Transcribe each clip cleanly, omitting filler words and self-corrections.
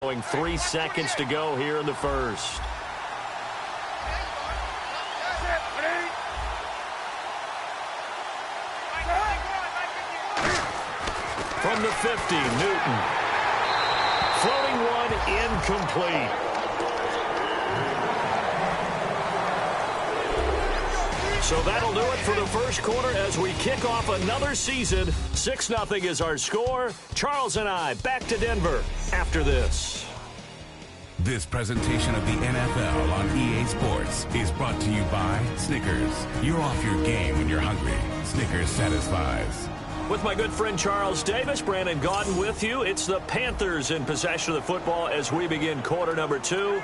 Going 3 seconds to go here in the first. From the 50, Newton. Floating one, incomplete. So that'll do it for the first quarter as we kick off another season. 6-0 is our score. Charles and I back to Denver after this. This presentation of the NFL on EA Sports is brought to you by Snickers. You're off your game when you're hungry. Snickers satisfies. With my good friend Charles Davis, Brandon Gaudin with you. It's the Panthers in possession of the football as we begin quarter number 2.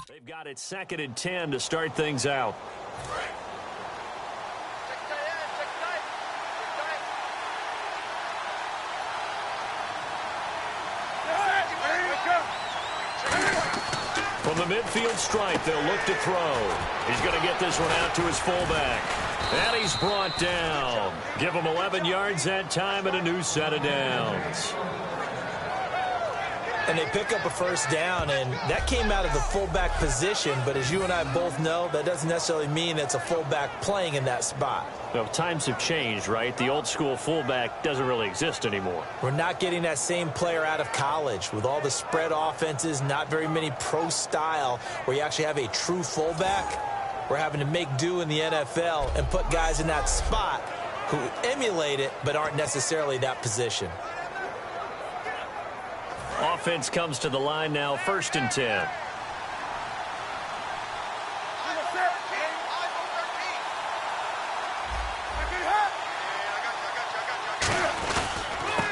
They've got it 2nd and 10 to start things out. From the midfield stripe, they'll look to throw. He's going to get this one out to his fullback. And he's brought down. Give him 11 yards that time and a new set of downs. And they pick up a first down, and that came out of the fullback position. But as you and I both know, that doesn't necessarily mean it's a fullback playing in that spot. Well, times have changed, right? The old school fullback doesn't really exist anymore. We're not getting that same player out of college. With all the spread offenses, not very many pro style, where you actually have a true fullback. We're having to make do in the NFL and put guys in that spot who emulate it but aren't necessarily that position. Offense comes to the line now, 1st and 10.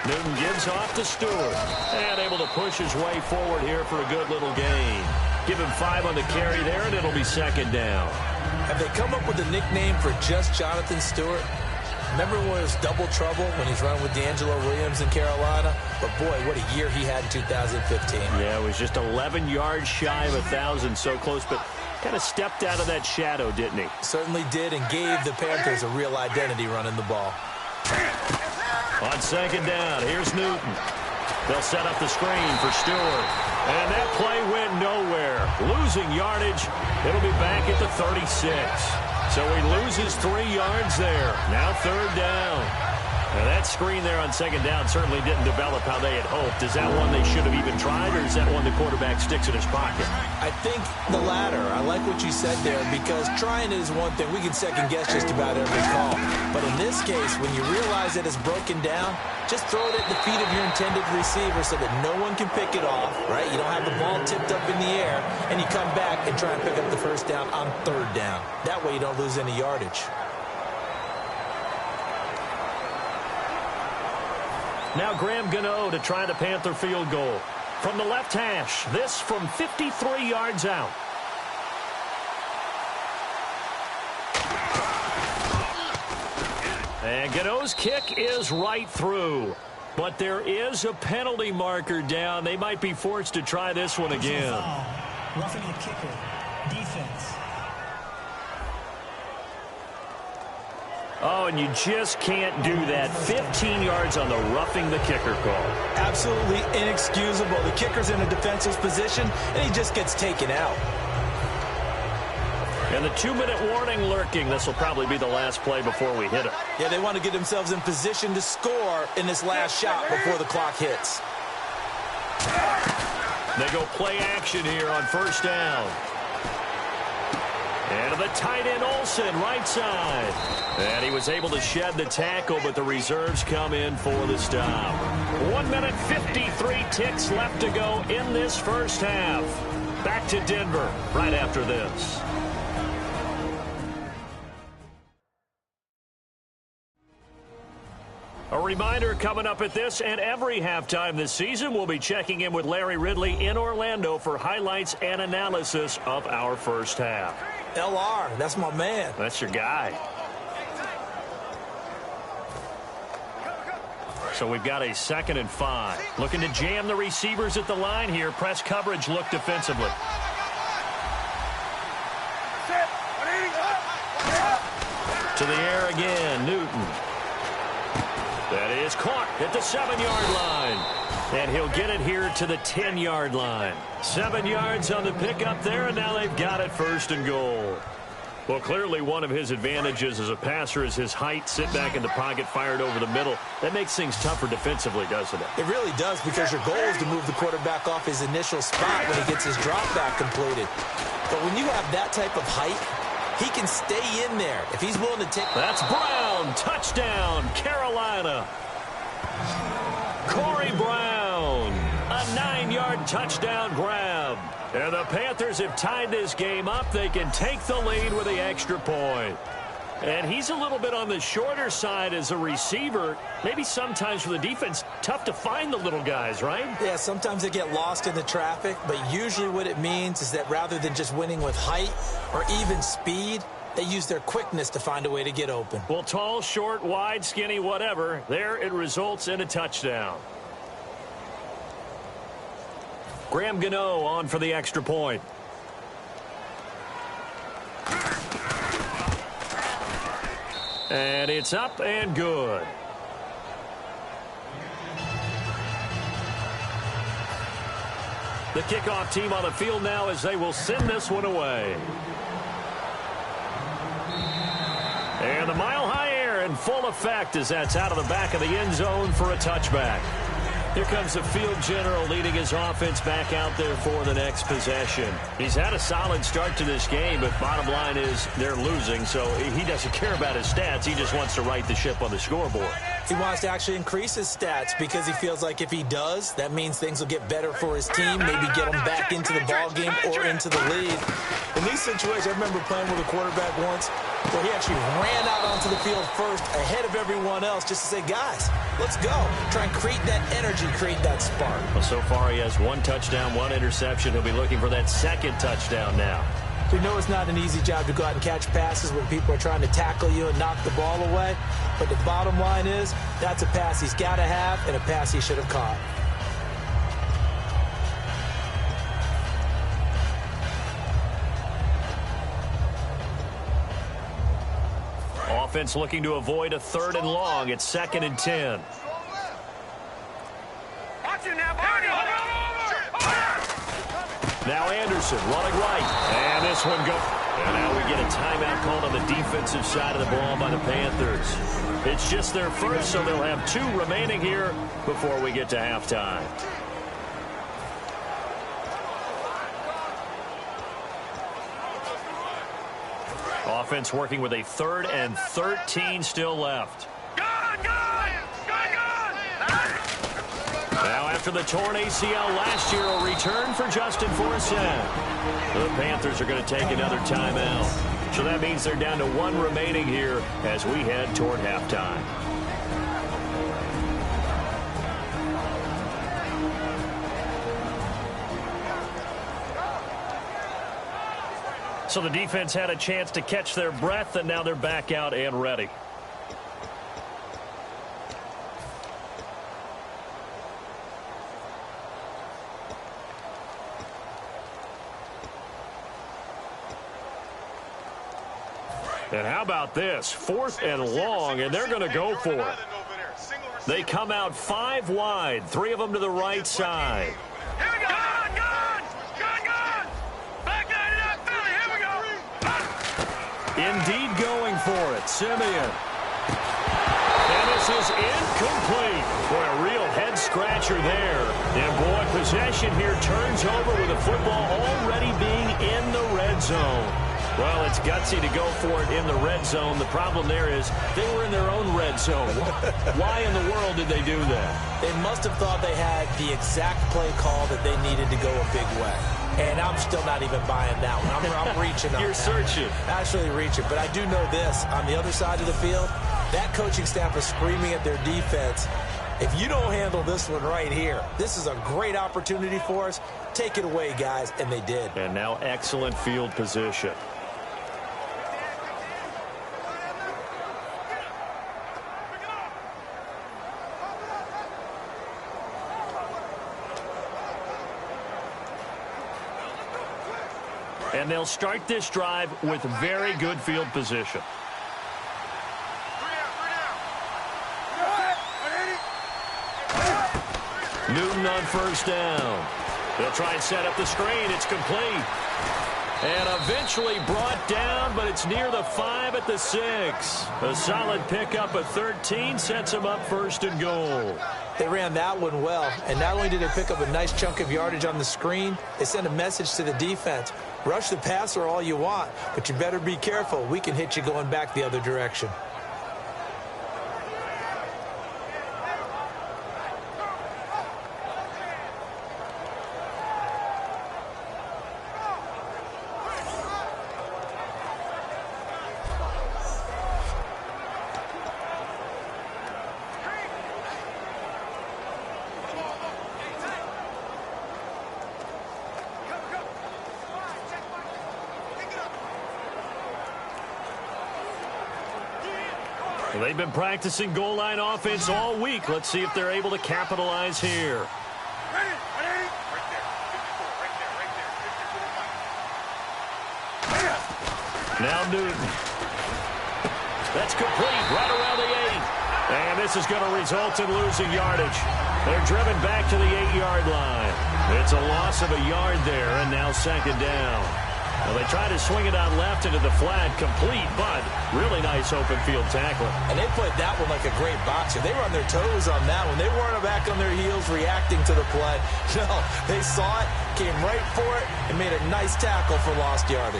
Newton gives off to Stewart. And able to push his way forward here for a good little gain. Give him 5 on the carry there, and it'll be 2nd down. Have they come up with a nickname for just Jonathan Stewart? Remember when it was double trouble when he's running with D'Angelo Williams in Carolina? But, boy, what a year he had in 2015. Yeah, it was just 11 yards shy of 1,000, so close, but kind of stepped out of that shadow, didn't he? Certainly did, and gave the Panthers a real identity running the ball. On 2nd down, here's Newton. They'll set up the screen for Stewart. And that play went nowhere. Losing yardage. It'll be back at the 36. So he loses 3 yards there. Now 3rd down. Now that screen there on 2nd down certainly didn't develop how they had hoped. Is that one they should have even tried, or is that one the quarterback sticks in his pocket? I think the latter. I like what you said there, because trying it is one thing. We can second guess just about every call. But in this case, when you realize that it's broken down, just throw it at the feet of your intended receiver so that no one can pick it off, right? You don't have the ball tipped up in the air, and you come back and try and pick up the first down on 3rd down. That way you don't lose any yardage. Now Graham Gano to try the Panther field goal. From the left hash, this from 53 yards out. And Gano's kick is right through. But there is a penalty marker down. They might be forced to try this one again. Roughing the kicker. Defense. Oh, and you just can't do that. 15 yards on the roughing the kicker call. Absolutely inexcusable. The kicker's in a defensive position, and he just gets taken out. And the 2-minute warning lurking. This will probably be the last play before we hit it. Yeah, they want to get themselves in position to score in this last shot before the clock hits. They go play action here on 1st down. And to the tight end, Olsen, right side. And he was able to shed the tackle, but the reserves come in for the stop. 1 minute, 53 ticks left to go in this first half. Back to Denver right after this. A reminder coming up at this and every halftime this season, we'll be checking in with Larry Ridley in Orlando for highlights and analysis of our first half. LR, that's my man. That's your guy. So we've got a 2nd and 5. Looking to jam the receivers at the line here. Press coverage look defensively. To the air again, Newton. That is caught at the 7-yard line. And he'll get it here to the 10-yard line. 7 yards on the pickup there, and now they've got it 1st and goal. Well, clearly one of his advantages as a passer is his height. Sit back in the pocket, fired over the middle. That makes things tougher defensively, doesn't it? It really does, because your goal is to move the quarterback off his initial spot when he gets his drop back completed. But when you have that type of height, he can stay in there if he's willing to take. That's Brown. Touchdown, Carolina. Corey Brown. A 9-yard touchdown grab. And the Panthers have tied this game up. They can take the lead with the extra point. And he's a little bit on the shorter side as a receiver. Maybe sometimes for the defense, tough to find the little guys, right? Yeah, sometimes they get lost in the traffic, but usually what it means is that rather than just winning with height or even speed, they use their quickness to find a way to get open. Well, tall, short, wide, skinny, whatever, there it results in a touchdown. Graham Gano on for the extra point. And it's up and good. The kickoff team on the field now as they will send this one away. And the mile-high air in full effect as that's out of the back of the end zone for a touchback. Here comes the field general leading his offense back out there for the next possession. He's had a solid start to this game, but bottom line is they're losing, so he doesn't care about his stats. He just wants to right the ship on the scoreboard. He wants to actually increase his stats because he feels like if he does, that means things will get better for his team, maybe get him back into the ball game or into the lead. In these situations, I remember playing with a quarterback once where he actually ran out onto the field first ahead of everyone else just to say, guys, let's go. Try and create that energy, create that spark. Well, so far he has 1 touchdown, 1 interception. He'll be looking for that 2nd touchdown now. We know it's not an easy job to go out and catch passes when people are trying to tackle you and knock the ball away. But the bottom line is that's a pass he's got to have and a pass he should have caught. Offense looking to avoid a 3rd and long. It's 2nd and 10. Now Anderson running right. And this one goes. And now we get a timeout called on the defensive side of the ball by the Panthers. It's just their first, so they'll have 2 remaining here before we get to halftime. Offense working with a 3rd and 13 still left. Now after the torn ACL last year, a return for Justin Forsett. The Panthers are going to take another timeout. So that means they're down to 1 remaining here as we head toward halftime. So the defense had a chance to catch their breath, and now they're back out and ready. And how about this? 4th and long, and they're going to go for it. They come out 5 wide, 3 of them to the right side. Indeed going for it. Simeon. And this is incomplete. Boy, a real head-scratcher there. And, boy, possession here turns over with the football already being in the red zone. Well, it's gutsy to go for it in the red zone. The problem there is they were in their own red zone. Why in the world did they do that? They must have thought they had the exact play call that they needed to go a big way. And I'm still not even buying that one. I'm reaching on You're that. searching. Actually reaching. But I do know this. On the other side of the field, that coaching staff is screaming at their defense, if you don't handle this one right here, this is a great opportunity for us. Take it away, guys. And they did. And now excellent field position. And they'll start this drive with very good field position. Newton on first down. They'll try and set up the screen. It's complete. And eventually brought down, but it's near the 5 at the 6. A solid pickup of 13 sets them up first and goal. They ran that one well, and not only did they pick up a nice chunk of yardage on the screen, they sent a message to the defense. Rush the passer all you want, but you better be careful. We can hit you going back the other direction. They've been practicing goal line offense all week. Let's see if they're able to capitalize here. Now Newton. That's complete right around the 8. And this is going to result in losing yardage. They're driven back to the 8-yard line. It's a loss of a yard there, and now second down. Well, they try to swing it out left into the flat, complete, but really nice open field tackling. And they played that one like a great boxer. They were on their toes on that one. They weren't back on their heels reacting to the play. No, they saw it, came right for it, and made a nice tackle for lost yardage.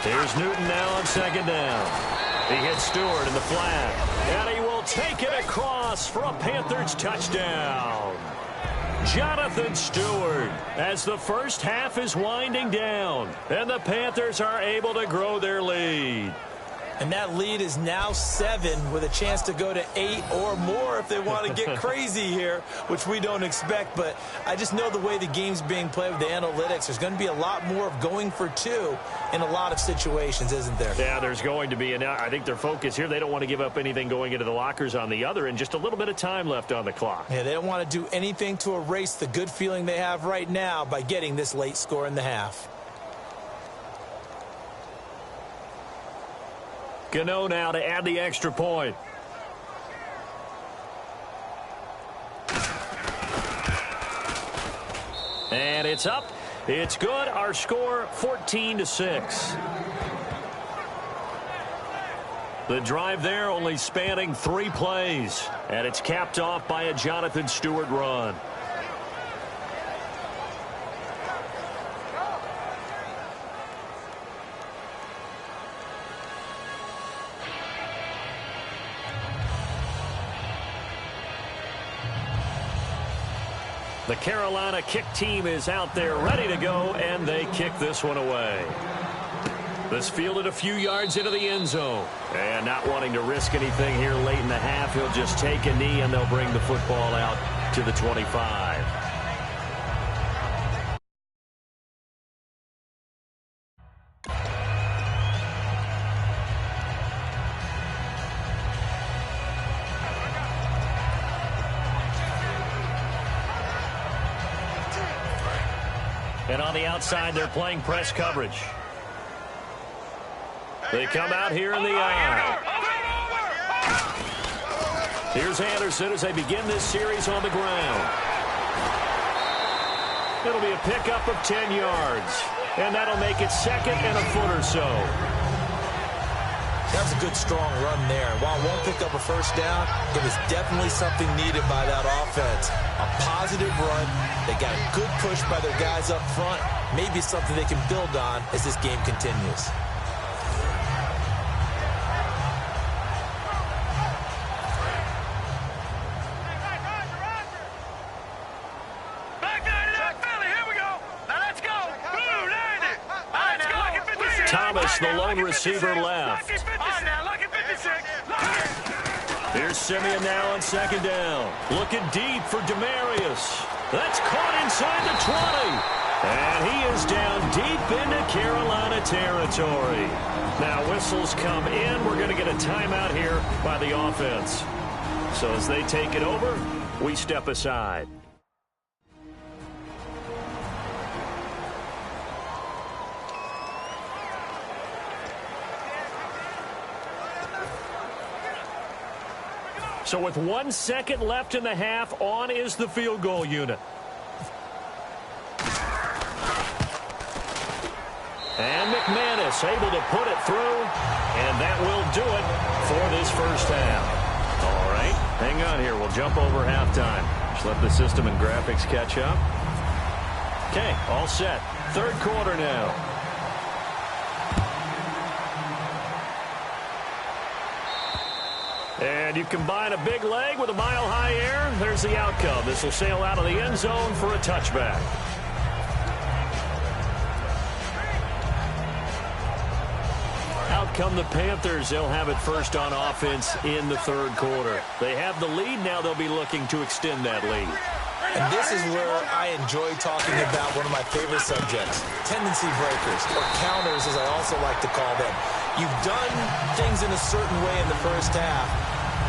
Here's Newton now on second down. He hits Stewart in the flat, and he will take it across for a Panthers touchdown. Jonathan Stewart, as the first half is winding down, and the Panthers are able to grow their lead. And that lead is now 7 with a chance to go to 8 or more if they want to get crazy here, which we don't expect. But I just know the way the game's being played with the analytics, there's going to be a lot more of going for 2 in a lot of situations, isn't there? Yeah, there's going to be. And I think their focus here, they don't want to give up anything going into the lockers on the other, and just a little bit of time left on the clock. Yeah, they don't want to do anything to erase the good feeling they have right now by getting this late score in the half. Gano now to add the extra point. And it's up. It's good. Our score 14-6. The drive there only spanning 3 plays. And it's capped off by a Jonathan Stewart run. The Carolina kick team is out there ready to go, and they kick this one away. This fielded a few yards into the end zone. And not wanting to risk anything here late in the half, he'll just take a knee, and they'll bring the football out to the 25. And on the outside, they're playing press coverage. They come out here in the eye. Here's Anderson as they begin this series on the ground. It'll be a pickup of 10 yards. And that'll make it second and a foot or so. That was a good, strong run there. While it won't pick up a first down, it was definitely something needed by that offense. A positive run. They got a good push by their guys up front. Maybe something they can build on as this game continues. Thomas, the lone receiver, left. Here's Simeon now on second down. Looking deep for Demarius. That's caught inside the 20. And he is down deep into Carolina territory. Now whistles come in. We're going to get a timeout here by the offense. So as they take it over, we step aside. So with 1 second left in the half, on is the field goal unit. And McManus able to put it through, and that will do it for this first half. All right, hang on here. We'll jump over halftime. Just let the system and graphics catch up. Okay, all set. Third quarter now. And you combine a big leg with a mile-high air, there's the outcome. This will sail out of the end zone for a touchback. Out come the Panthers. They'll have it first on offense in the third quarter. They have the lead. Now they'll be looking to extend that lead. And this is where I enjoy talking about one of my favorite subjects, tendency breakers, or counters as I also like to call them. You've done things in a certain way in the first half,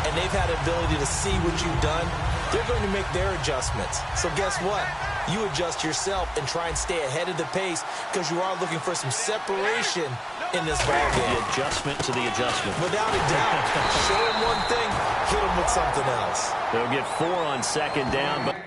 and they've had the ability to see what you've done. They're going to make their adjustments. So guess what? You adjust yourself and try and stay ahead of the pace because you are looking for some separation in this ballgame. The adjustment to the adjustment. Without a doubt. Show them one thing, hit them with something else. They'll get 4 on second down, but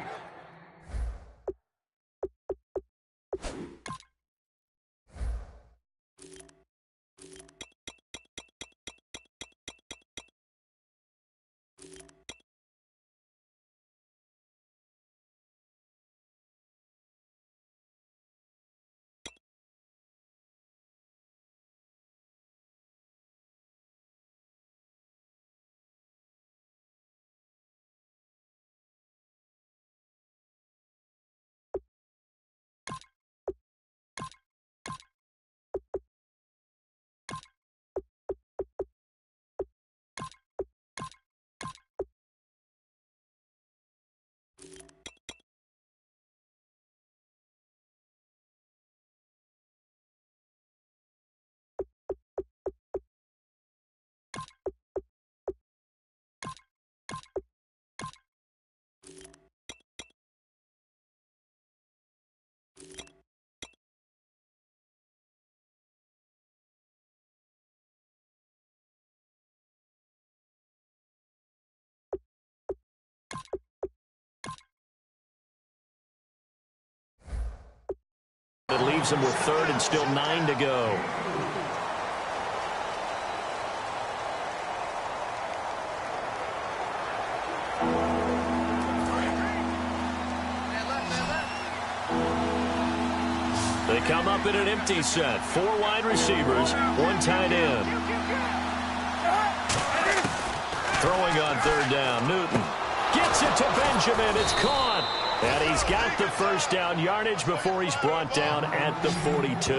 it leaves them with third and still 9 to go. They come up in an empty set. 4 wide receivers, 1 tight end. Throwing on third down, Newton. Gets it to Benjamin. It's caught. And he's got the first down yardage before he's brought down at the 42.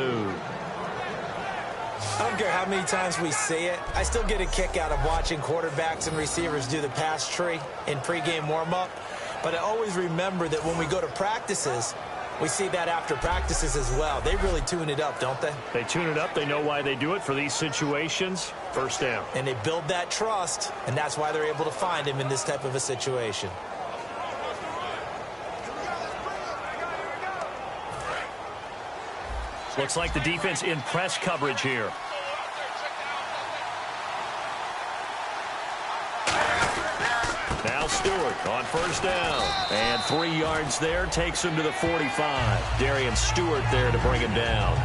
I don't care how many times we say it. I still get a kick out of watching quarterbacks and receivers do the pass tree in pregame warm-up. But I always remember that when we go to practices, we see that after practices as well. They really tune it up, don't they? They tune it up. They know why they do it for these situations. First down. And they build that trust, and that's why they're able to find him in this type of a situation. Looks like the defense in press coverage here. Now Stewart on first down. And 3 yards there takes him to the 45. Darian Stewart there to bring him down.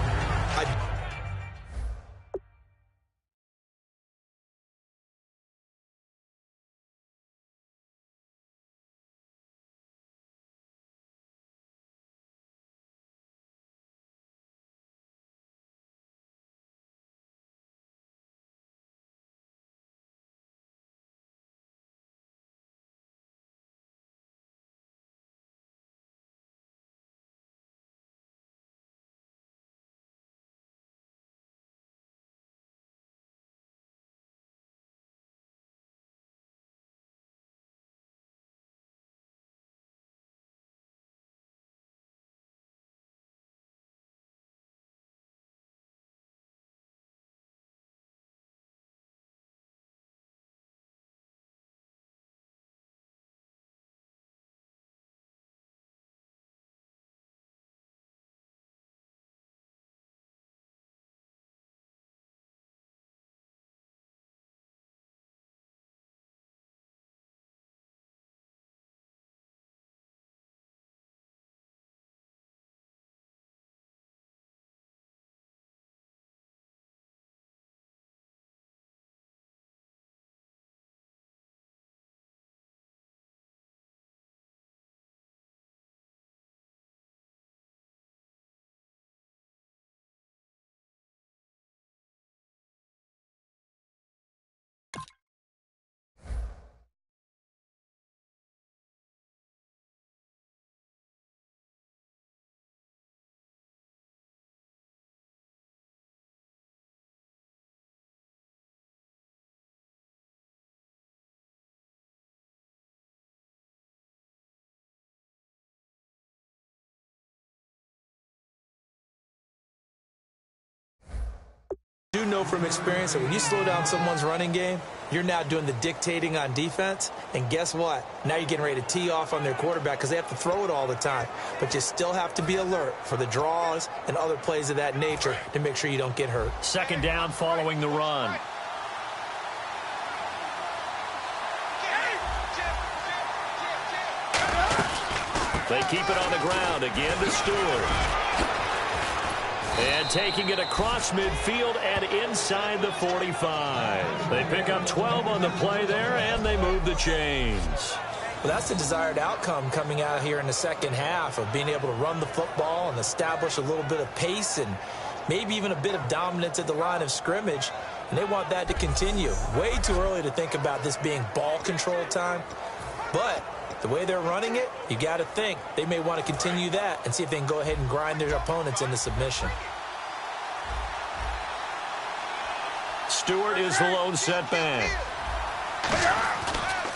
know from experience that when you slow down someone's running game, you're now doing the dictating on defense. And guess what? Now you're getting ready to tee off on their quarterback because they have to throw it all the time. But you still have to be alert for the draws and other plays of that nature to make sure you don't get hurt. Second down following the run. They keep it on the ground again to Stewart. And taking it across midfield and inside the 45. They pick up 12 on the play there, and they move the chains. Well, that's the desired outcome coming out here in the second half of being able to run the football and establish a little bit of pace and maybe even a bit of dominance at the line of scrimmage. And they want that to continue. Way too early to think about this being ball control time. But the way they're running it, you got to think they may want to continue that and see if they can go ahead and grind their opponents into submission. Stewart is the lone setback.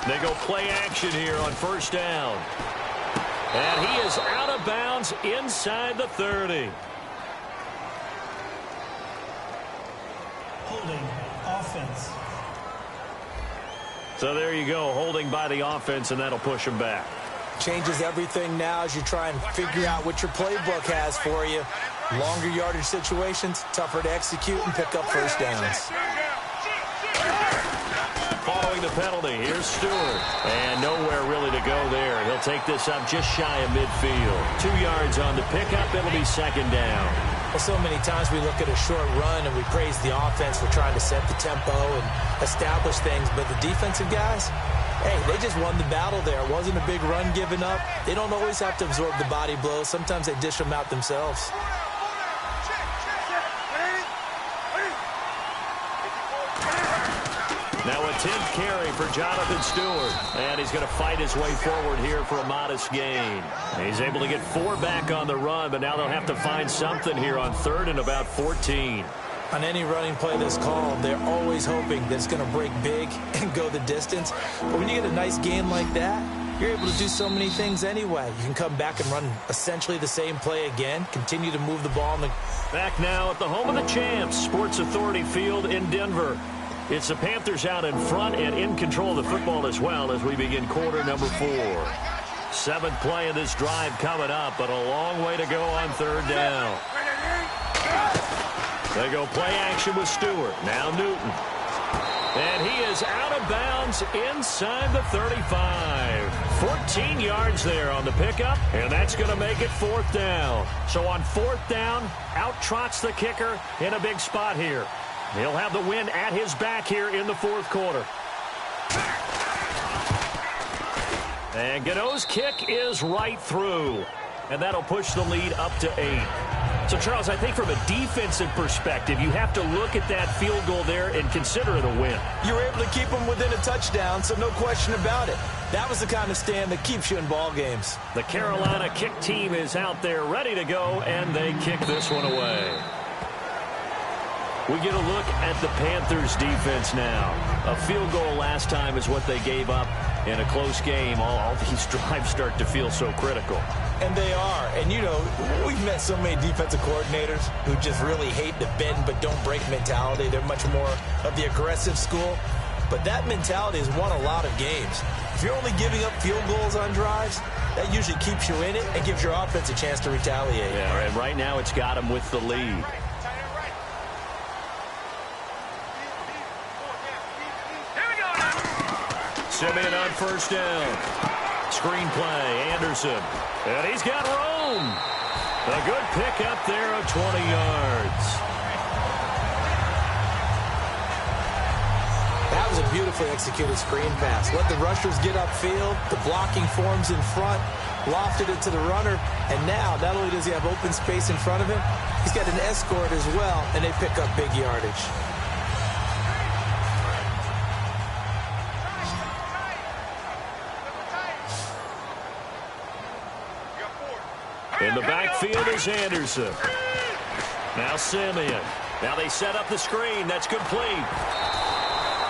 They go play action here on first down. And he is out of bounds inside the 30. Holding, offense. So there you go, holding by the offense, and that'll push him back. Changes everything now as you try and figure out what your playbook has for you. Longer yardage situations, tougher to execute and pick up first downs. Following the penalty, here's Stewart. And nowhere really to go there. He'll take this up just shy of midfield. 2 yards on the pickup. It'll be second down. Well, so many times we look at a short run and we praise the offense for trying to set the tempo and establish things. But the defensive guys, hey, they just won the battle there. It wasn't a big run given up. They don't always have to absorb the body blows. Sometimes they dish them out themselves. Now a 10th carry for Jonathan Stewart. And he's going to fight his way forward here for a modest gain. He's able to get 4 back on the run, but now they'll have to find something here on 3rd and about 14. On any running play that's called, they're always hoping that it's going to break big and go the distance. But when you get a nice gain like that, you're able to do so many things anyway. You can come back and run essentially the same play again, continue to move the ball. Back now at the home of the champs, Sports Authority Field in Denver. It's the Panthers out in front and in control of the football as well as we begin quarter number 4. 7th play of this drive coming up, but a long way to go on 3rd down. They go play action with Stewart. Now Newton. And he is out of bounds inside the 35. 14 yards there on the pickup, and that's going to make it 4th down. So on 4th down, out trots the kicker in a big spot here. He'll have the win at his back here in the 4th quarter. And Gano's kick is right through. And that'll push the lead up to 8. So, Charles, I think from a defensive perspective, you have to look at that field goal there and consider it a win. You were able to keep them within a touchdown, so no question about it. That was the kind of stand that keeps you in ball games. The Carolina kick team is out there ready to go, and they kick this one away. We get a look at the Panthers' defense now. A field goal last time is what they gave up in a close game. All these drives start to feel so critical. And they are. And, you know, we've met so many defensive coordinators who just really hate the bend but don't break mentality. They're much more of the aggressive school. But that mentality has won a lot of games. If you're only giving up field goals on drives, that usually keeps you in it and gives your offense a chance to retaliate. Yeah, and right now it's got them with the lead. Simeon on first down. Screen play, Anderson. And he's got Rome. A good pickup there of 20 yards. That was a beautifully executed screen pass. Let the rushers get upfield. The blocking forms in front. Lofted it to the runner. And now, not only does he have open space in front of him, he's got an escort as well, and they pick up big yardage. In the backfield is Anderson. Now Simeon. Now they set up the screen. That's complete.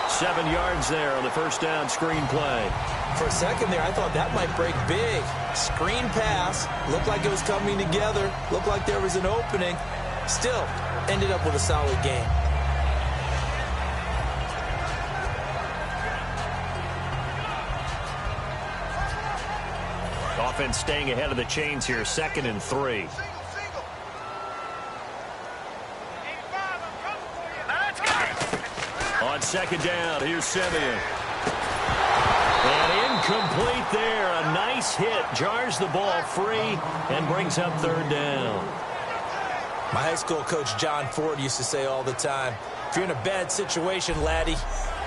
7 yards there on the first down screen play. For a second there, I thought that might break big. Screen pass. Looked like it was coming together. Looked like there was an opening. Still, ended up with a solid game. Offense staying ahead of the chains here, 2nd and 3. On 2nd down, here's Simeon. And incomplete there. A nice hit. Jars the ball free and brings up 3rd down. My high school coach, John Ford, used to say all the time, if you're in a bad situation, laddie,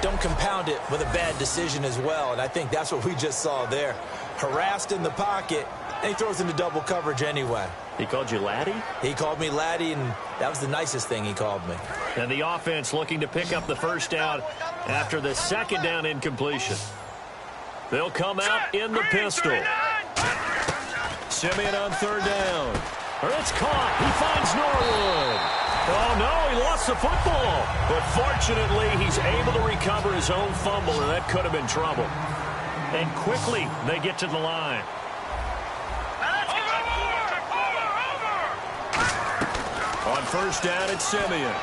don't compound it with a bad decision as well. And I think that's what we just saw there. Harassed in the pocket, and he throws into double coverage anyway. He called you laddie? He called me laddie, and that was the nicest thing he called me. And the offense looking to pick up the 1st down after the 2nd down incompletion. They'll come out in the pistol. Simeon on 3rd down. It's caught. He finds Norwood. Oh, no, he lost the football. But fortunately, he's able to recover his own fumble, and that could have been trouble. And quickly, they get to the line. On 1st down, it's Simeon.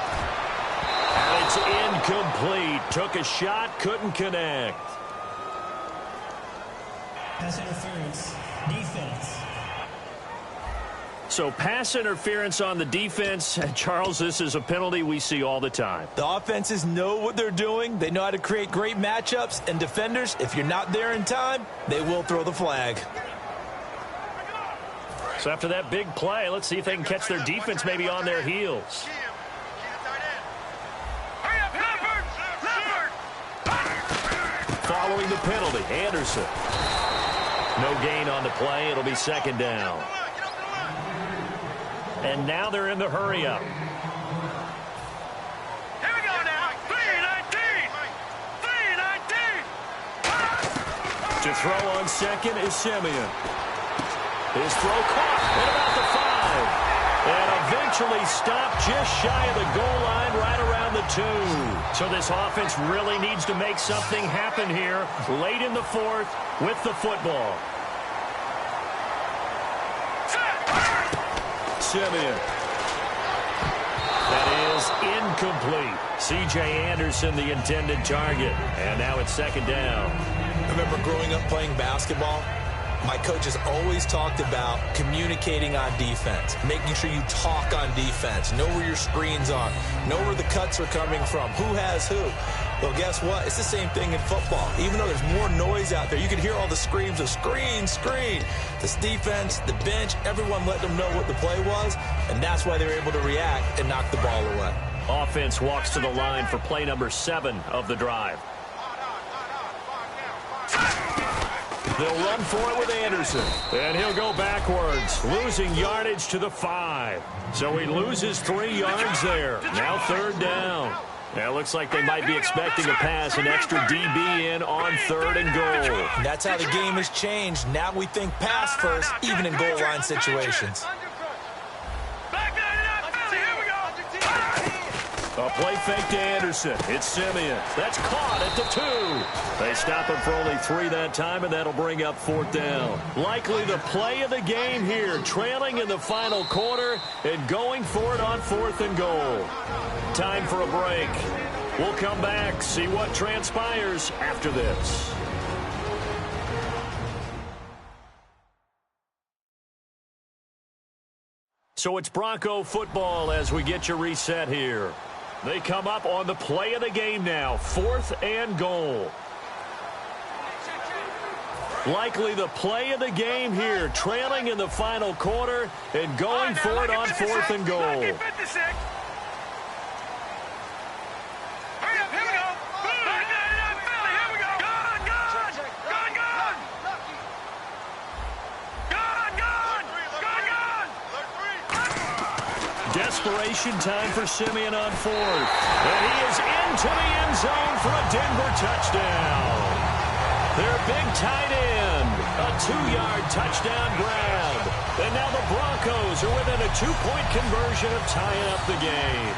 And it's incomplete. Took a shot, couldn't connect. Pass interference. Defense. So pass interference on the defense. Charles, this is a penalty we see all the time. The offenses know what they're doing. They know how to create great matchups. And defenders, if you're not there in time, they will throw the flag. So after that big play, let's see if they can catch their defense maybe on their heels. Following the penalty, Anderson. No gain on the play. It'll be 2nd down. And now they're in the hurry-up. Here we go now. 3-19. 3-19. To throw on 2nd is Simeon. His throw caught at about the 5. And eventually stopped just shy of the goal line right around the 2. So this offense really needs to make something happen here late in the 4th with the football. Simeon. That is incomplete. C.J. Anderson, the intended target. And now it's 2nd down. I remember growing up playing basketball. My coaches always talked about communicating on defense, making sure you talk on defense, know where your screens are, know where the cuts are coming from, who has who. Well, guess what? It's the same thing in football. Even though there's more noise out there, you can hear all the screams of screen, screen. This defense, the bench, everyone let them know what the play was, and that's why they were able to react and knock the ball away. Offense walks to the line for play number 7 of the drive. They'll run for it with Anderson. And he'll go backwards, losing yardage to the 5. So he loses 3 yards there. Now 3rd down. Now it looks like they might be expecting a pass, an extra DB in on 3rd and goal. That's how the game has changed. Now we think pass first, even in goal line situations. A play fake to Anderson. It's Simeon. That's caught at the 2. They stop him for only 3 that time, and that'll bring up 4th down. Likely the play of the game here, trailing in the final quarter and going for it on 4th and goal. Time for a break. We'll come back, see what transpires after this. So it's Bronco football as we get you reset here. They come up on the play of the game now, 4th and goal. Likely the play of the game here, trailing in the final quarter and going for it on 4th and goal. Desperation time for Simeon on 4th. And he is into the end zone for a Denver touchdown. Their big tight end, a 2-yard touchdown grab. And now the Broncos are within a 2-point conversion of tying up the game.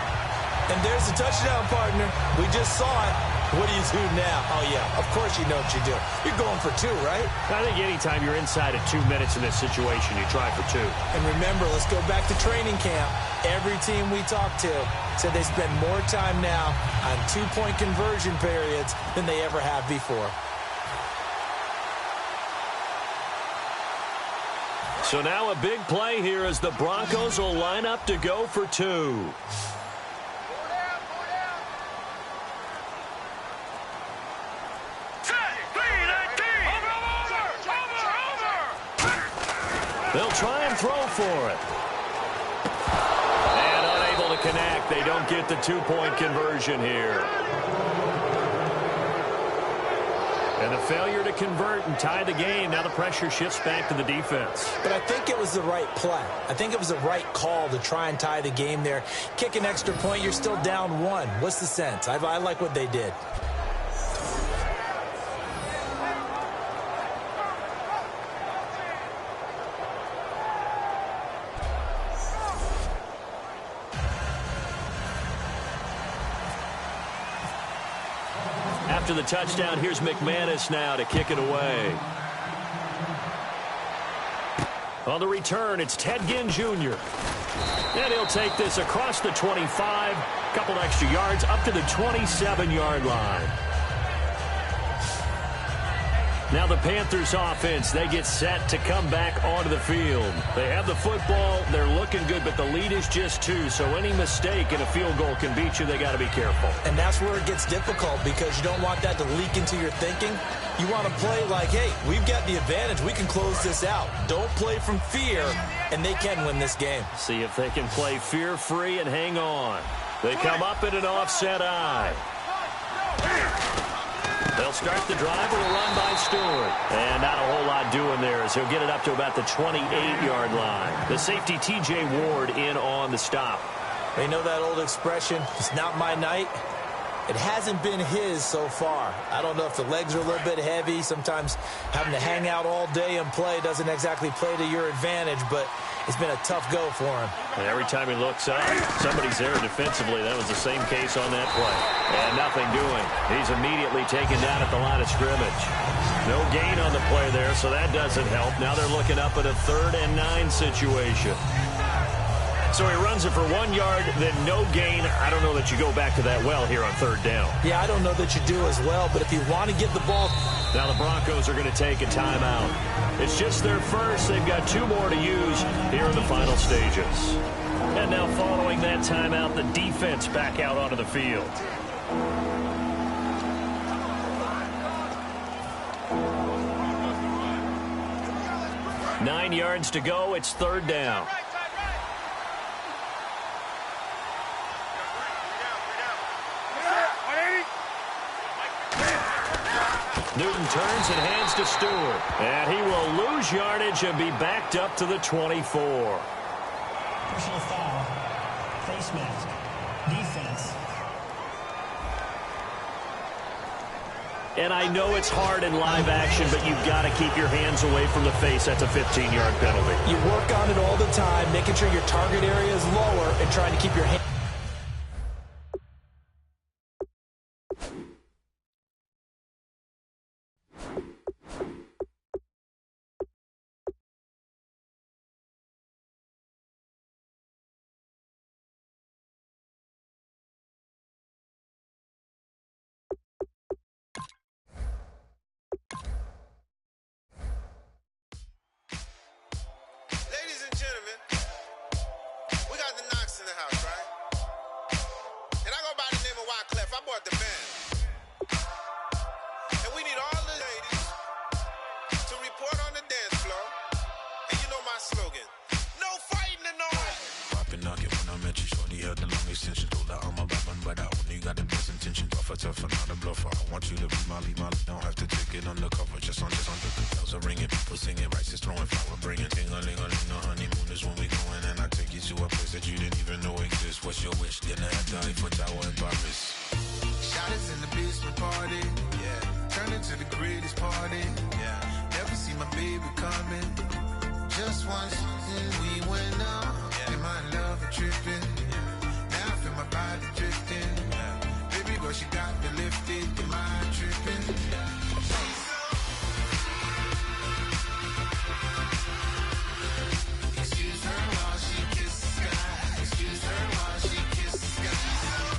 And there's the touchdown, partner. We just saw it. What do you do now? Oh, yeah, of course you know what you do. You're going for 2, right? I think anytime you're inside of 2 minutes in this situation, you try for 2. And remember, let's go back to training camp. Every team we talked to said they spend more time now on 2-point conversion periods than they ever have before. So now a big play here as the Broncos will line up to go for 2. They'll try and throw for it. And unable to connect. They don't get the 2-point conversion here. And a failure to convert and tie the game. Now the pressure shifts back to the defense. But I think it was the right play. I think it was the right call to try and tie the game there. Kick an extra point, you're still down 1. What's the sense? I like what they did. After the touchdown, here's McManus now to kick it away. On the return, it's Ted Ginn Jr. And he'll take this across the 25, couple extra yards up to the 27-yard line. Now the Panthers offense, they get set to come back onto the field. They have the football, they're looking good, but the lead is just 2, so any mistake in a field goal can beat you. They got to be careful. And that's where it gets difficult because you don't want that to leak into your thinking. You want to play like, hey, we've got the advantage. We can close this out. Don't play from fear, and they can win this game. See if they can play fear-free and hang on. They come up in an offset eye. They'll start the drive with a run by Stewart. And not a whole lot doing there as he'll get it up to about the 28-yard line. The safety, T.J. Ward, in on the stop. They know that old expression, it's not my night. It hasn't been his so far. I don't know if the legs are a little bit heavy. Sometimes having to hang out all day and play doesn't exactly play to your advantage, but it's been a tough go for him. And every time he looks up, somebody's there defensively. That was the same case on that play. And nothing doing. He's immediately taken down at the line of scrimmage. No gain on the play there, so that doesn't help. Now they're looking up at a 3rd and 9 situation. So he runs it for 1 yard, then no gain. I don't know that you go back to that well here on 3rd down. Yeah, I don't know that you do as well, but if you want to get the ball. Now the Broncos are going to take a timeout. It's just their first. They've got 2 more to use here in the final stages. And now following that timeout, the defense back out onto the field. Nine yards to go. It's 3rd down. Newton turns and hands to Stewart. And he will lose yardage and be backed up to the 24. Personal foul. Face mask. Defense. And I know it's hard in live action, but you've got to keep your hands away from the face. That's a 15-yard penalty. You work on it all the time, making sure your target area is lower and trying to keep your hands.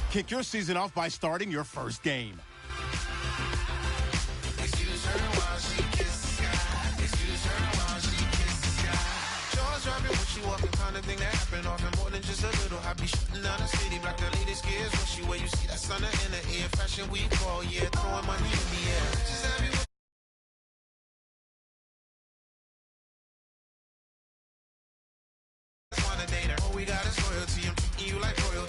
Kick your season off by starting your first game. the city, black the latest gears. When she where you see that sun in the air. Fashion week all year, throwing money in the air. Just everywhere. All we got is loyalty. I'm treating you like royalty.